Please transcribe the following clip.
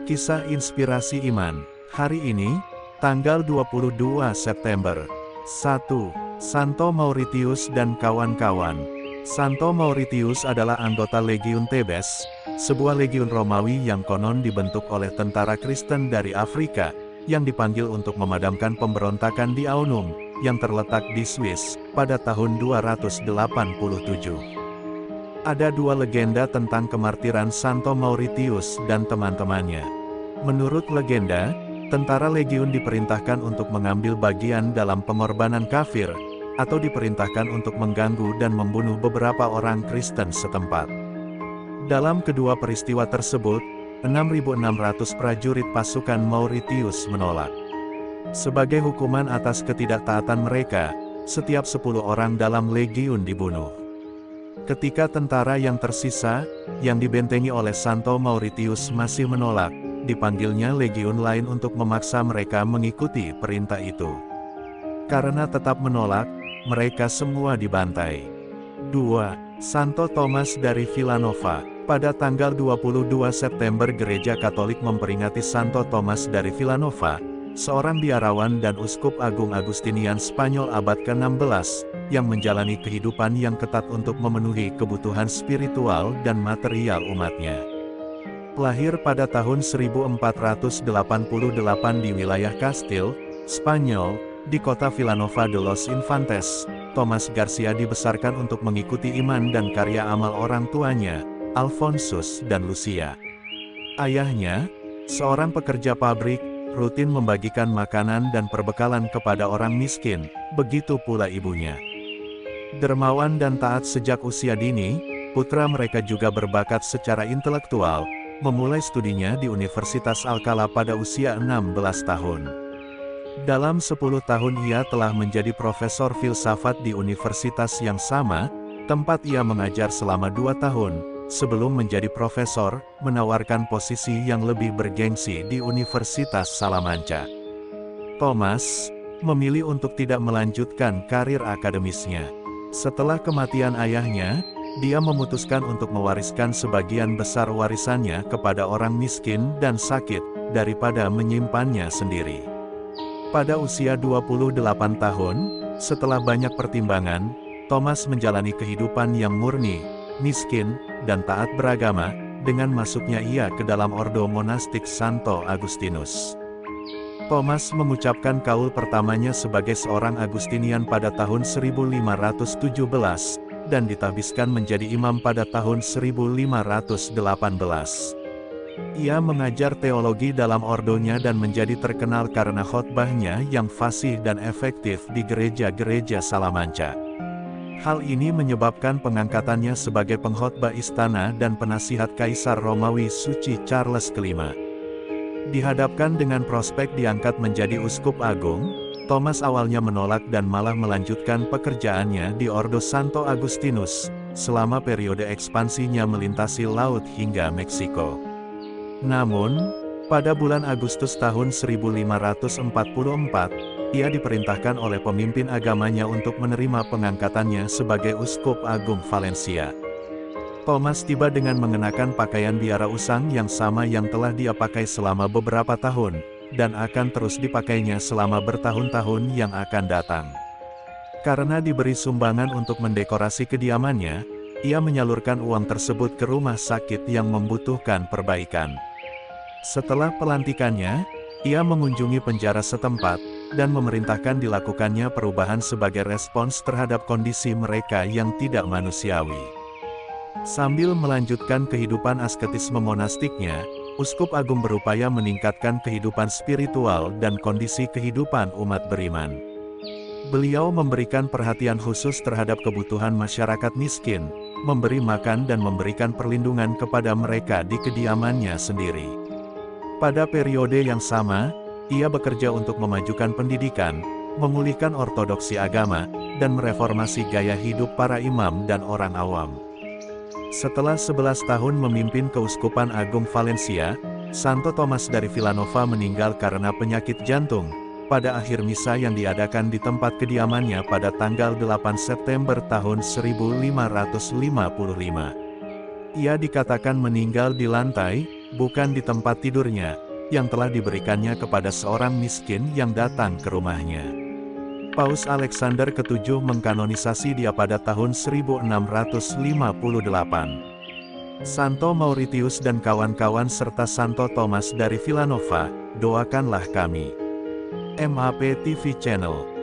Kisah Inspirasi Iman. Hari ini, tanggal 22 September. 1. Santo Mauritius dan kawan-kawan. Santo Mauritius adalah anggota Legiun Thebes, sebuah legiun Romawi yang konon dibentuk oleh tentara Kristen dari Afrika, yang dipanggil untuk memadamkan pemberontakan di Aunum, yang terletak di Swiss, pada tahun 287. Ada dua legenda tentang kemartiran Santo Mauritius dan teman-temannya. Menurut legenda, tentara legiun diperintahkan untuk mengambil bagian dalam pengorbanan kafir, atau diperintahkan untuk mengganggu dan membunuh beberapa orang Kristen setempat. Dalam kedua peristiwa tersebut, 6.600 prajurit pasukan Mauritius menolak. Sebagai hukuman atas ketidaktaatan mereka, setiap 10 orang dalam legiun dibunuh. Ketika tentara yang tersisa, yang dibentengi oleh Santo Mauritius masih menolak, dipanggilnya legiun lain untuk memaksa mereka mengikuti perintah itu. Karena tetap menolak, mereka semua dibantai. 2. Santo Thomas dari Villanova. Pada tanggal 22 September Gereja Katolik memperingati Santo Thomas dari Villanova, seorang biarawan dan uskup agung Agustinian Spanyol abad ke-16, yang menjalani kehidupan yang ketat untuk memenuhi kebutuhan spiritual dan material umatnya. Lahir pada tahun 1488 di wilayah Kastil, Spanyol, di kota Villanova de los Infantes, Thomas Garcia dibesarkan untuk mengikuti iman dan karya amal orang tuanya, Alfonsus dan Lucia. Ayahnya, seorang pekerja pabrik, rutin membagikan makanan dan perbekalan kepada orang miskin, begitu pula ibunya. Dermawan dan taat sejak usia dini, putra mereka juga berbakat secara intelektual, memulai studinya di Universitas Alcalá pada usia 16 tahun. Dalam 10 tahun ia telah menjadi profesor filsafat di universitas yang sama, tempat ia mengajar selama 2 tahun, sebelum menjadi profesor, menawarkan posisi yang lebih bergengsi di Universitas Salamanca. Thomas memilih untuk tidak melanjutkan karir akademisnya. Setelah kematian ayahnya, dia memutuskan untuk mewariskan sebagian besar warisannya kepada orang miskin dan sakit, daripada menyimpannya sendiri. Pada usia 28 tahun, setelah banyak pertimbangan, Thomas menjalani kehidupan yang murni, miskin, dan taat beragama, dengan masuknya ia ke dalam ordo monastik Santo Agustinus. Thomas mengucapkan kaul pertamanya sebagai seorang Agustinian pada tahun 1517, dan ditahbiskan menjadi imam pada tahun 1518. Ia mengajar teologi dalam ordonya dan menjadi terkenal karena khotbahnya yang fasih dan efektif di gereja-gereja Salamanca. Hal ini menyebabkan pengangkatannya sebagai pengkhotbah istana dan penasihat Kaisar Romawi Suci Charles V. Dihadapkan dengan prospek diangkat menjadi uskup agung, Thomas awalnya menolak dan malah melanjutkan pekerjaannya di Ordo Santo Agustinus, selama periode ekspansinya melintasi laut hingga Meksiko. Namun, pada bulan Agustus tahun 1544, ia diperintahkan oleh pemimpin agamanya untuk menerima pengangkatannya sebagai uskup agung Valencia. Thomas tiba dengan mengenakan pakaian biara usang yang sama yang telah dia pakai selama beberapa tahun, dan akan terus dipakainya selama bertahun-tahun yang akan datang. Karena diberi sumbangan untuk mendekorasi kediamannya, ia menyalurkan uang tersebut ke rumah sakit yang membutuhkan perbaikan. Setelah pelantikannya, ia mengunjungi penjara setempat, dan memerintahkan dilakukannya perubahan sebagai respons terhadap kondisi mereka yang tidak manusiawi. Sambil melanjutkan kehidupan asketisme monastiknya, Uskup Agung berupaya meningkatkan kehidupan spiritual dan kondisi kehidupan umat beriman. Beliau memberikan perhatian khusus terhadap kebutuhan masyarakat miskin, memberi makan dan memberikan perlindungan kepada mereka di kediamannya sendiri. Pada periode yang sama, ia bekerja untuk memajukan pendidikan, memulihkan ortodoksi agama, dan mereformasi gaya hidup para imam dan orang awam. Setelah 11 tahun memimpin Keuskupan Agung Valencia, Santo Thomas dari Villanova meninggal karena penyakit jantung, pada akhir misa yang diadakan di tempat kediamannya pada tanggal 8 September tahun 1555. Ia dikatakan meninggal di lantai, bukan di tempat tidurnya, yang telah diberikannya kepada seorang miskin yang datang ke rumahnya. Paus Alexander ke-7 mengkanonisasi dia pada tahun 1658. Santo Mauritius dan kawan-kawan serta Santo Thomas dari Villanova, doakanlah kami. MAP TV Channel.